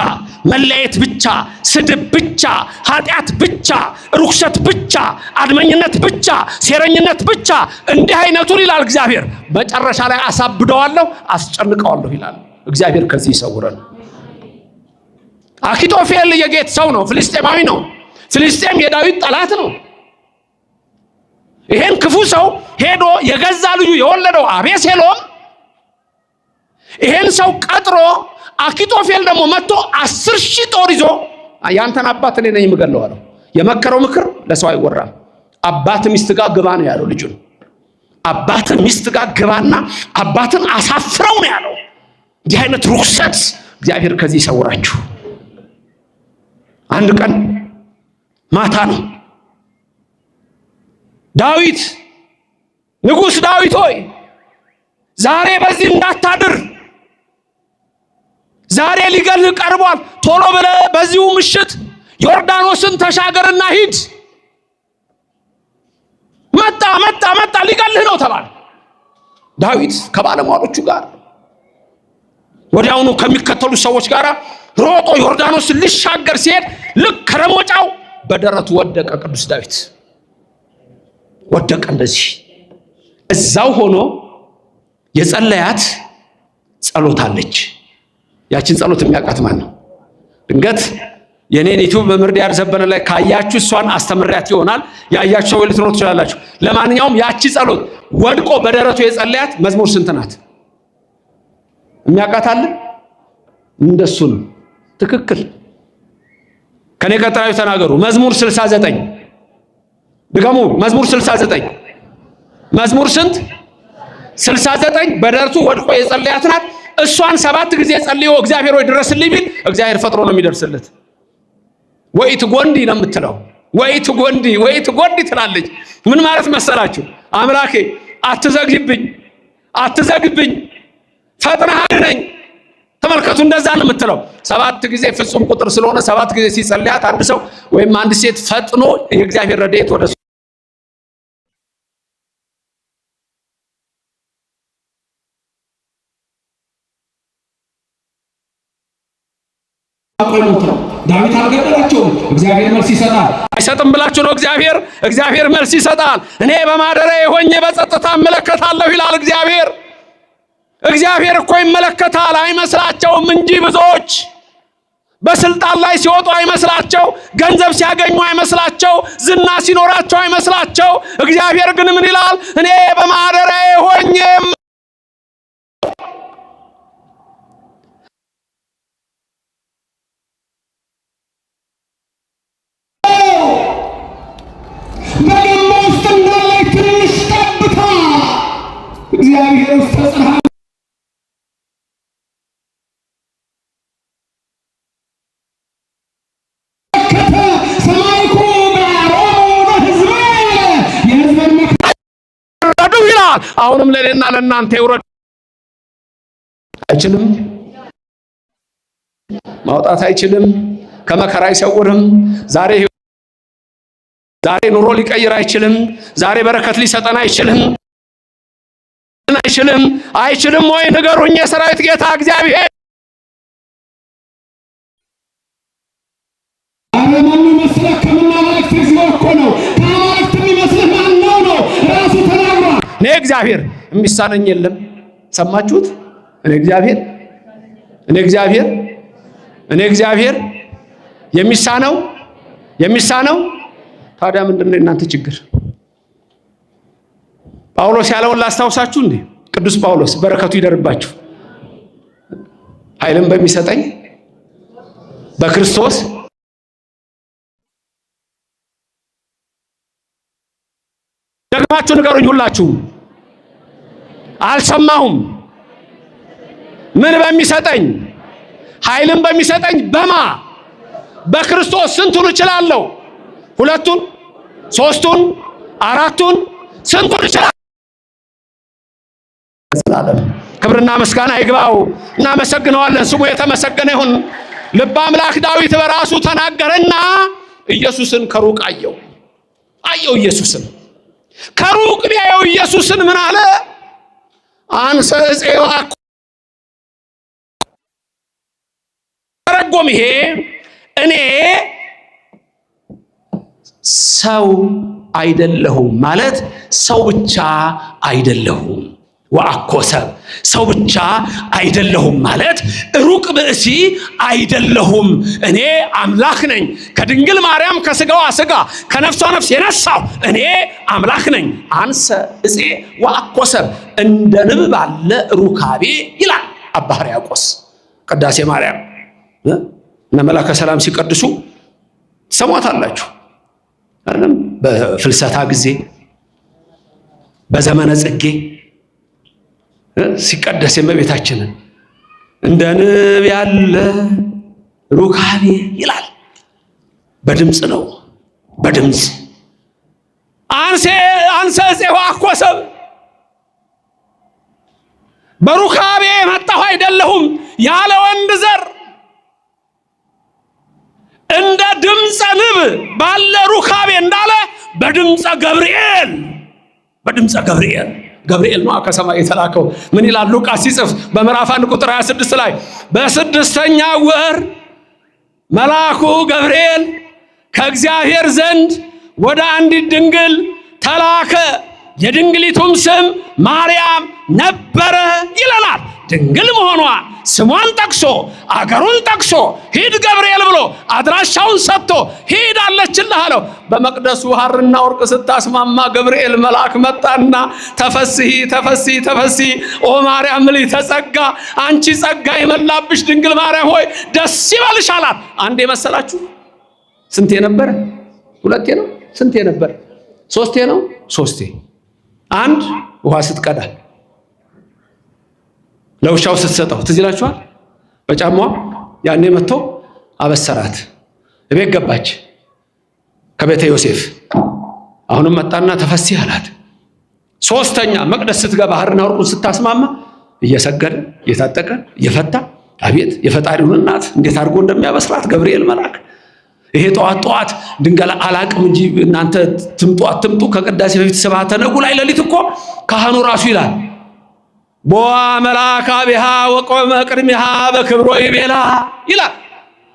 መለየት ብቻ፣ ስድብ ብቻ፣ ኃጢአት ብቻ፣ ርኩሰት ብቻ፣ አድመኝነት ብቻ፣ ሴረኝነት ብቻ። እንዲህ አይነቱን ይላል እግዚአብሔር መጨረሻ ላይ አሳብደዋለሁ፣ አስጨንቀዋለሁ ይላል እግዚአብሔር። ከዚህ ይሰውረን። አኪጦፌል የጌት ሰው ነው፣ ፍልስጤማዊ ነው። ፍልስጤም የዳዊት ጠላት ነው። ይሄን ክፉ ሰው ሄዶ የገዛ ልጁ የወለደው አቤሴሎም ይሄን ሰው ቀጥሮ አኪጦፌል ደግሞ መጥቶ 10,000 ጦር ይዞ ያንተን አባት እኔ ነኝ የምገለው አለው። የመከረው ምክር ለሰው አይወራም። አባት ሚስት ጋር ግባ ነው ያለው ልጁን። አባት ሚስት ጋር ግባና አባትን አሳፍረው ነው ያለው። እንዲህ አይነት ርኩሰት እግዚአብሔር ከዚህ ይሰውራችሁ። አንድ ቀን ማታ ነው ዳዊት ንጉሥ ዳዊት ሆይ ዛሬ በዚህ እንዳታድር፣ ዛሬ ሊገልህ ቀርቧል። ቶሎ ብለህ በዚሁ ምሽት ዮርዳኖስን ተሻገርና ሂድ። መጣ ሊገልህ ነው ተባለ። ዳዊት ከባለሟሎቹ ጋር ወዲያውኑ ከሚከተሉ ሰዎች ጋር ሮጦ ዮርዳኖስ ሊሻገር ሲሄድ ልክ ከረሞጫው በደረቱ ወደቀ። ቅዱስ ዳዊት ወደቀ። እንደዚህ እዛው ሆኖ የጸለያት ጸሎት አለች። ያችን ጸሎት የሚያውቃት ማን ነው? ድንገት የኔን ዩቲዩብ በምርዲያር ዘበነ ላይ ካያችሁ እሷን አስተምሪያት ይሆናል። ያያችሁ ሰው ልትኖር ትችላላችሁ። ለማንኛውም ያቺ ጸሎት ወድቆ በደረቱ የጸለያት መዝሙር ስንት ናት? የሚያውቃት አለ? እንደሱ ነው። ትክክል። ከኔ ቀጥራዩ ተናገሩ። መዝሙር 69 ድገሙ። መዝሙር 69 መዝሙር ስንት? 69 በደረቱ ወድቆ የጸለያት ናት። እሷን 7 ጊዜ ጸልዮ እግዚአብሔር ወይ ድረስልኝ ቢል እግዚአብሔር ፈጥሮ ነው የሚደርስለት። ወይት ጎንዲ ነው የምትለው። ወይት ጎንዲ ትላለች። ምን ማለት መሰላችሁ? አምላኬ አትዘግብኝ ፈጥነህ አድነኝ። ተመልከቱ፣ እንደዛ ነው የምትለው። 7 ጊዜ ፍጹም ቁጥር ስለሆነ 7 ጊዜ ሲጸልያት አንድ ሰው ወይም አንድ ሴት ፈጥኖ የእግዚአብሔር ረድኤት ወደ ዳዊት አልገደላቸውም። እግዚአብሔር መልስ ይሰጣል። አይሰጥም ብላችሁ ነው? እግዚአብሔር መልስ ይሰጣል። እኔ በማደሪያዬ ሆኜ በጸጥታ እመለከታለሁ ይላል እግዚአብሔር። እግዚአብሔር እኮ ይመለከታል። አይመስላቸውም እንጂ ብዙዎች በስልጣን ላይ ሲወጡ አይመስላቸው፣ ገንዘብ ሲያገኙ አይመስላቸው፣ ዝና ሲኖራቸው አይመስላቸው። እግዚአብሔር ግን ምን ይላል? እኔ በማደሪያዬ ሆኜ እግዚአብሔር ተጽራ ሰማይኩ ጋሮነ ህዝብ የህዝብን መከራዱ ይላል። አሁንም ለኔና ለእናንተ ይውረድ። አይችልም፣ ማውጣት አይችልም፣ ከመከራ አይሰውርም። ዛሬ ኑሮ ሊቀይር አይችልም። ዛሬ በረከት ሊሰጠን አይችልም። አይችልም ወይ ንገሩኝ? የሰራዊት ጌታ እግዚአብሔር አረማኑ መስለህ ከመናመልክ እዚህ እኮ ነው። ከአማልክት የሚመስልህ ማን ነው? ራሱ ተናግሯል። እኔ እግዚአብሔር የሚሳነኝ የለም። ሰማችሁት? እኔ እግዚአብሔር የሚሳነው ታዲያ ምንድነው የእናንተ ችግር? ጳውሎስ ያለውን ላስታውሳችሁ እንዴ? ቅዱስ ጳውሎስ በረከቱ ይደርባችሁ። ኃይልን በሚሰጠኝ በክርስቶስ ደግማችሁ ንገሩኝ ሁላችሁም። አልሰማሁም። ምን በሚሰጠኝ? ኃይልን በሚሰጠኝ በማ በክርስቶስ ስንቱን እችላለሁ? 2ቱን፣ 3ቱን፣ 4ቱን ስንቱን እችላለሁ? ክብርና ምስጋና ይግባው። እናመሰግነዋለን። ስሙ የተመሰገነ ይሁን። ልበ አምላክ ዳዊት በራሱ ተናገረና ኢየሱስን ከሩቅ አየው። ኢየሱስን ከሩቅ ቢያየው ኢየሱስን ምን አለ? አንሰ እፄዋ ተረጎም። ይሄ እኔ ሰው አይደለሁም ማለት ሰው ብቻ አይደለሁም። ወአኮሰብ ሰው ብቻ አይደለሁም ማለት ሩቅ ብእሲ አይደለሁም። እኔ አምላክ ነኝ። ከድንግል ማርያም ከስጋዋ ስጋ ከነፍሷ ነፍስ የነሳው እኔ አምላክ ነኝ። አንሰ እፄ ወአኮሰብ እንደ ንብ ባለ ሩካቤ ይላል አባ ሕርያቆስ ቅዳሴ ማርያም። እነ መላከ ሰላም ሲቀድሱ ሰሟታላችሁ አይደለም? በፍልሰታ ጊዜ በዘመነ ጽጌ ሲቀደስ የእመቤታችንን እንደ ንብ ያለ ሩካቤ ይላል። በድምፅ ነው፣ በድምፅ አንሰ እፄ ወአኮሰብ በሩካቤ መጣሁ አይደለሁም ያለ ወንድ ዘር እንደ ድምፀ ንብ ባለ ሩካቤ እንዳለ በድምፀ ገብርኤል በድምፀ ገብርኤል። ገብርኤል ነው ከሰማይ የተላከው። ምን ይላል ሉቃስ ሲጽፍ በምዕራፍ 1 ቁጥር 26 ላይ በስድስተኛ ወር መልአኩ ገብርኤል ከእግዚአብሔር ዘንድ ወደ አንዲት ድንግል ተላከ፣ የድንግሊቱም ስም ማርያም ነበረ ይለናል። ድንግል መሆኗን ስሟን ጠቅሶ አገሩን ጠቅሶ ሂድ ገብርኤል ብሎ አድራሻውን ሰጥቶ ሂድ አለችልህ አለው። በመቅደሱ ሐርና ወርቅ ስታስማማ ገብርኤል መልአክ መጣና ተፈስሒ ተፈስሒ ተፈስሒ ኦ ማርያም ልዕልተ ጸጋ፣ አንቺ ጸጋ የመላብሽ ድንግል ማርያም ሆይ ደስ ይበልሽ አላት። አንዴ መሰላችሁ? ስንቴ ነበረ? ሁለቴ ነው? ስንቴ ነበር? ሶስቴ ነው? ሶስቴ። አንድ ውሃ ስትቀዳ ለውሻው ስትሰጠው ትዝ ይላችኋል? በጫማዋ ያኔ መጥቶ አበሰራት። እቤት ገባች ከቤተ ዮሴፍ። አሁንም መጣና ተፈስሒ አላት። ሶስተኛ መቅደስ ስትገባ ሐርና ወርቁን ስታስማማ እየሰገደ እየታጠቀ እየፈታ አቤት የፈጣሪውን እናት እንዴት አድርጎ እንደሚያበስራት ገብርኤል መልአክ። ይሄ ጠዋት ጠዋት ድንገላ አላቅም እንጂ እናንተ ትምጡ አትምጡ ከቅዳሴ በፊት ስብሐተ ነጉ ላይ ሌሊት እኮ ካህኑ ራሱ ይላል ቦአ መልአከ አቢሃ ወቆመ ቅድሚሃ በክብሮ ይቤላ ይላል።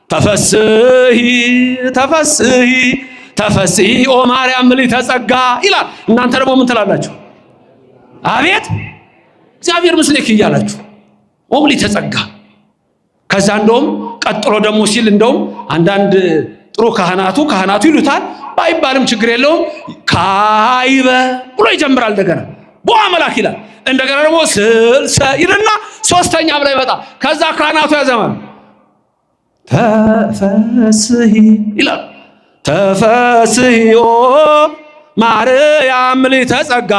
ተፈስሒ ተፈስሒ ተፈስሒ ኦ ማርያም ልዕልተ ጸጋ ይላል። እናንተ ደግሞ ምን ትላላችሁ? አቤት እግዚአብሔር ምስሌኪ እያላችሁ ኦም ልዕልተ ጸጋ። ከዛ እንደውም ቀጥሎ ደግሞ ሲል እንደውም አንዳንድ ጥሩ ካህናቱ ይሉታል፣ ባይባልም ችግር የለውም ካይበ ብሎ ይጀምራል። እንደገና ቦአ መልአክ ይላል። እንደገና ደግሞ ስልሰ ይልና ሶስተኛ ብላ ይመጣ። ከዛ ካህናቱ ያዘማል ተፈስሒ ይላል። ተፈስሒ ኦ ማርያም ልዕልተ ጸጋ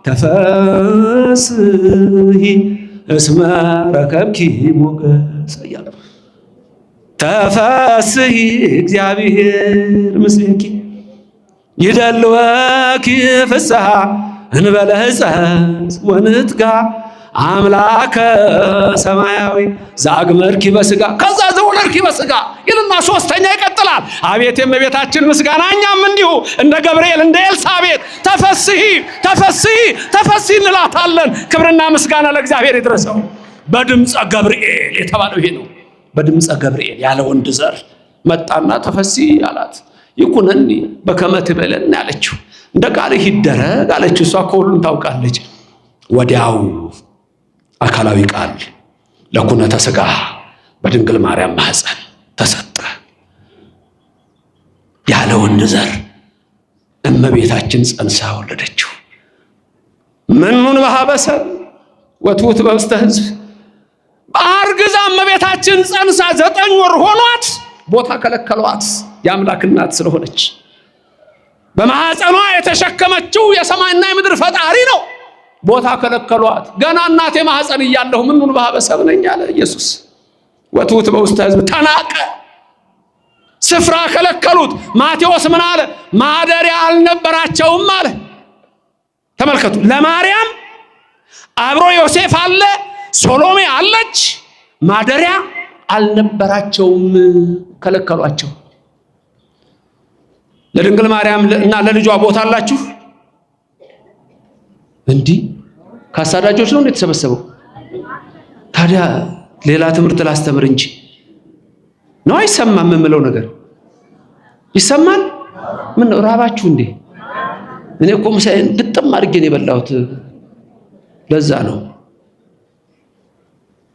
ተፈስሒ እስመ ረከብኪ ሞገሰ እያለ ተፈስሒ እግዚአብሔር ምስሌኪ ይደልወኪ ፍስሐ እንበለ ሕፀፅ ወንትጋ አምላከ ሰማያዊ ዘአግመርኪ በሥጋ ከዛ ዘወለድኪ በሥጋ ይልና ሶስተኛ ይቀጥላል። አቤት የእመቤታችን ምስጋና! እኛም እንዲሁ እንደ ገብርኤል እንደ ኤልሳቤጥ ተፈስሒ ተፈስሒ ተፈስሒ እንላታለን። ክብርና ምስጋና ለእግዚአብሔር ይድረሰው። በድምፀ ገብርኤል የተባለው ይሄ ነው። በድምፀ ገብርኤል ያለ ወንድ ዘር መጣና ተፈስሒ አላት። ይኩነኒ በከመ ትቤለኒ አለችው። እንደ ቃልህ ይደረግ አለችው። እሷ ከሁሉም ታውቃለች። ወዲያው አካላዊ ቃል ለኩነተ ሥጋ በድንግል ማርያም ማኅፀን ተሰጠ። ያለ ወንድ ዘር እመቤታችን ጸንሳ ወለደችው። ምኑን በሀበሰብ ወትውት በውስተ ሕዝብ በአርግዛ እመቤታችን ጸንሳ 9 ወር ሆኗት ቦታ ከለከሏት። የአምላክ እናት ስለሆነች በማኅፀኗ የተሸከመችው የሰማይና የምድር ፈጣሪ ነው። ቦታ ከለከሏት። ገና እናቴ ማኅፀን እያለሁ ምኑን በሀበሰብ ነኝ አለ ኢየሱስ። ወትውት በውስተ ሕዝብ ተናቀ። ስፍራ ከለከሉት። ማቴዎስ ምን አለ? ማደሪያ አልነበራቸውም አለ። ተመልከቱ። ለማርያም አብሮ ዮሴፍ አለ፣ ሶሎሜ አለች። ማደሪያ አልነበራቸውም፣ ከለከሏቸው። ለድንግል ማርያም እና ለልጇ ቦታ አላችሁ? እንዲህ ከአሳዳጆች ነው እንደተሰበሰበው። ታዲያ ሌላ ትምህርት ላስተምር እንጂ ነው። አይሰማም የምለው ነገር ይሰማል። ምን ነው ራባችሁ እንዴ? እኔ እኮ ምሳዬን ግጥም አድርጌ ነው የበላሁት። ለዛ ነው።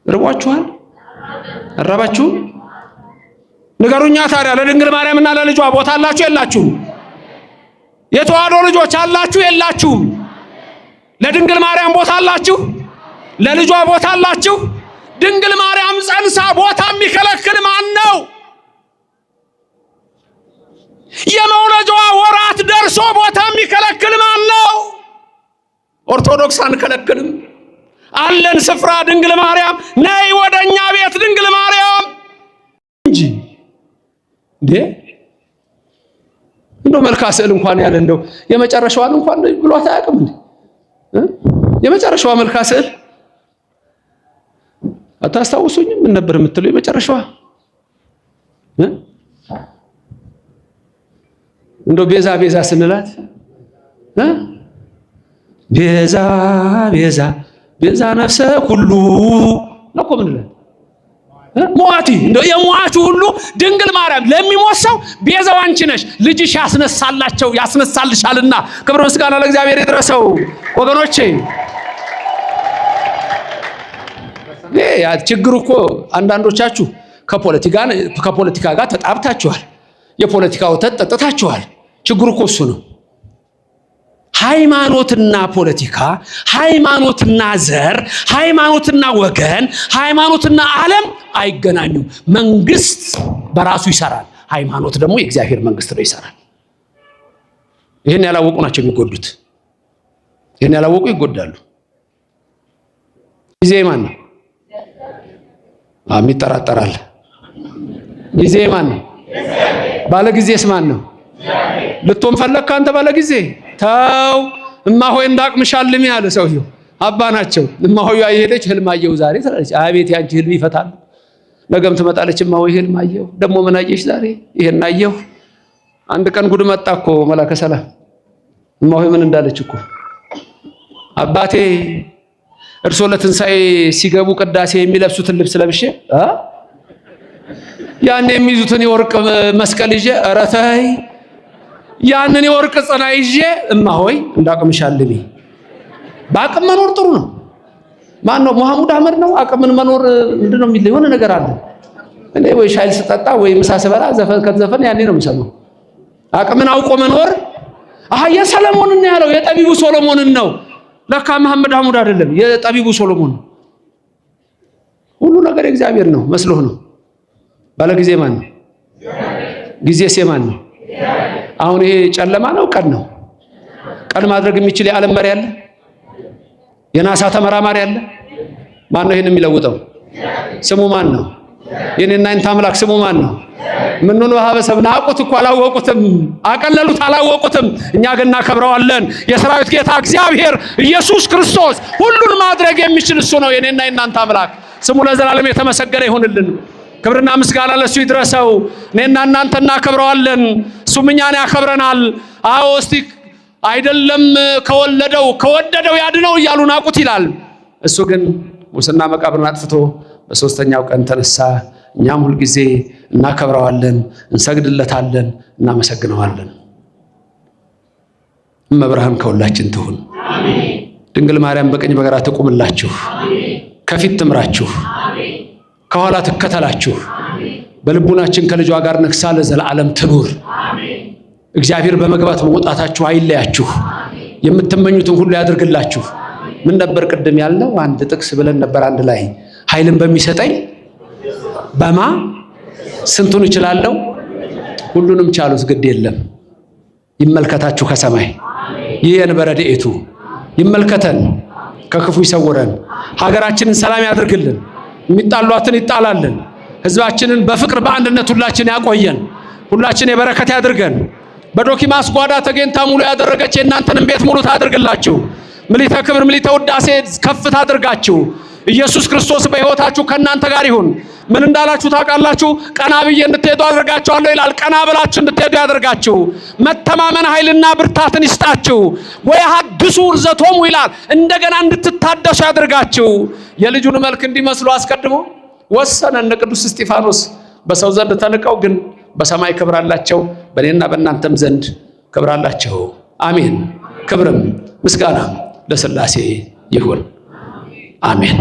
ርቧችኋል? አራባችሁ? ንገሩኛ ታዲያ ለድንግል ማርያምና ለልጇ ቦታ አላችሁ የላችሁም? የተዋሕዶ ልጆች አላችሁ የላችሁም? ለድንግል ማርያም ቦታ አላችሁ? ለልጇ ቦታ አላችሁ? ድንግል ማርያም ጸንሳ ቦታ የሚከለክል ማን ነው? የመውለጃዋ ወራት ደርሶ ቦታ የሚከለክል ማን ነው? ኦርቶዶክስ አንከለክልም። አለን ስፍራ። ድንግል ማርያም ነይ ወደኛ ቤት ድንግል ማርያም እንጂ እንዴ እንደው መልካ ስዕል እንኳን ያለ እንደው የመጨረሻዋን እንኳን ብሏት አያውቅም እንዴ? የመጨረሻዋ መልካ ስዕል አታስታውሱኝም? ምን ነበር የምትለው የመጨረሻዋ? እንደው ቤዛ ስንላት ቤዛ ቤዛ ቤዛ ነፍሰ ሁሉ ነው እኮ ምንድነው ሟቲ እንደው የሟቹ ሁሉ ድንግል ማርያም ለሚሞት ሰው ቤዛው አንቺ ነሽ። ልጅሽ ያስነሳልሻልና ክብር ምስጋና ለእግዚአብሔር ይድረሰው። ወገኖቼ ያ ችግሩ እኮ አንዳንዶቻችሁ ከፖለቲካ ጋር ተጣብታችኋል። የፖለቲካ ወተት ጠጥታችኋል። ችግሩ እኮ እሱ ነው። ሃይማኖትና ፖለቲካ፣ ሃይማኖትና ዘር፣ ሃይማኖትና ወገን፣ ሃይማኖትና ዓለም አይገናኙም። መንግስት በራሱ ይሰራል፣ ሃይማኖት ደግሞ የእግዚአብሔር መንግስት ነው ይሰራል። ይሄን ያላወቁ ናቸው የሚጎዱት። ይሄን ያላወቁ ይጎዳሉ። ጊዜ ማን ነው? ይጠራጠራል። ጊዜ ማን ነው? ባለ ጊዜስ ማን ነው? ልትሆን ፈለግክ አንተ ባለ ጊዜ? ተው እማሆይ እንዳቅምሻልም ያለ ሰውየው አባ ናቸው። እማሆይ አይሄደች ህልም አየሁ ዛሬ ትላለች። አቤት ያንቺ ህልም ይፈታል። ነገም ትመጣለች። እማሆይ ህልም አየሁ። ደግሞ ምን አየሽ ዛሬ? ይሄን አየሁ። አንድ ቀን ጉድ መጣ እኮ መላከ ሰላም። እማሆይ ምን እንዳለች እኮ አባቴ እርሶ ለትንሳኤ ሲገቡ ቅዳሴ የሚለብሱትን ልብስ ለብሼ ያን የሚይዙትን የወርቅ መስቀል ይዤ ኧረ ተይ ያንን የወርቅ ጽና ይዤ እማሆይ እንዳቅምሻልኝ። በአቅም መኖር ጥሩ ነው። ማን ነው? መሐሙድ አህመድ ነው። አቅምን መኖር ምንድነው የሚል የሆነ ነገር አለ። እኔ ወይ ሻይል ስጠጣ ወይ ምሳ ስበላ ዘፈን ያኔ ነው የምሰማው። አቅምን አውቆ መኖር የሰለሞንን ያለው የጠቢቡ ሶሎሞንን ነው። ለካ መሐመድ አህመድ አይደለም፣ የጠቢቡ ሶሎሞን። ሁሉ ነገር የእግዚአብሔር ነው መስሎህ ነው። ባለ ጊዜ ማን ነው? ጊዜስ የማን ነው? አሁን ይሄ ጨለማ ነው ቀን ነው? ቀን ማድረግ የሚችል የዓለም መሪ አለ? የናሳ ተመራማሪ አለ? ማን ነው ይሄን የሚለውጠው? ስሙ ማን ነው? የኔና እናንተ አምላክ ስሙ ማን ነው? ምኑን በሐበሰብ ናቁት እኮ አላወቁትም፣ አቀለሉት አላወቁትም። እኛ ግን እናከብረዋለን። የሰራዊት ጌታ እግዚአብሔር ኢየሱስ ክርስቶስ ሁሉን ማድረግ የሚችል እሱ ነው። የኔና እናንተ አምላክ ስሙ ለዘላለም የተመሰገነ ይሁንልን። ክብርና ምስጋና ለሱ ይድረሰው። እኔና እናንተ እናከብረዋለን፣ እሱም እኛን ያከብረናል። አዎ እስቲ አይደለም ከወደደው ያድነው እያሉ ናቁት ይላል። እሱ ግን ሙስና መቃብርን አጥፍቶ በሶስተኛው ቀን ተነሳ። እኛም ሁልጊዜ እናከብረዋለን፣ እንሰግድለታለን፣ እናመሰግነዋለን። እመብርሃን ከሁላችን ትሁን። አሜን። ድንግል ማርያም በቀኝ በግራ ትቁምላችሁ፣ ከፊት ትምራችሁ፣ ከኋላ ትከተላችሁ። በልቡናችን ከልጇ ጋር ነግሳ ለዘላለም ትኑር። እግዚአብሔር በመግባት በመውጣታችሁ አይለያችሁ። የምትመኙትን ሁሉ ያድርግላችሁ። ምን ነበር ቅድም ያልነው? አንድ ጥቅስ ብለን ነበር አንድ ላይ ኃይልን በሚሰጠኝ በማ ስንቱን እችላለሁ? ሁሉንም ቻሉት። ግድ የለም ይመልከታችሁ ከሰማይ ይህን በረድኤቱ ይመልከተን፣ ከክፉ ይሰውረን፣ ሀገራችንን ሰላም ያድርግልን፣ የሚጣሏትን ይጣላልን፣ ህዝባችንን በፍቅር በአንድነት ሁላችን ያቆየን፣ ሁላችን የበረከት ያድርገን። በዶኪማስ ጓዳ ተገኝታ ሙሉ ያደረገች የእናንተንም ቤት ሙሉ ታድርግላችሁ። ምሊተ ክብር ምሊተ ውዳሴ ከፍ ታድርጋችሁ። ኢየሱስ ክርስቶስ በሕይወታችሁ ከእናንተ ጋር ይሁን። ምን እንዳላችሁ ታውቃላችሁ? ቀና ብዬ እንድትሄዱ አድርጋችኋለሁ ይላል። ቀና ብላችሁ እንድትሄዱ ያደርጋችሁ። መተማመን ኃይልና ብርታትን ይስጣችሁ። ወይ ሐድሱ ርዘቶሙ ይላል። እንደገና እንድትታደሱ ያደርጋችሁ። የልጁን መልክ እንዲመስሉ አስቀድሞ ወሰነ። እነ ቅዱስ እስጢፋኖስ በሰው ዘንድ ተንቀው ግን በሰማይ ክብር አላቸው። በእኔና በእናንተም ዘንድ ክብር አላቸው። አሜን። ክብርም ምስጋናም ለሥላሴ ይሁን። አሜን።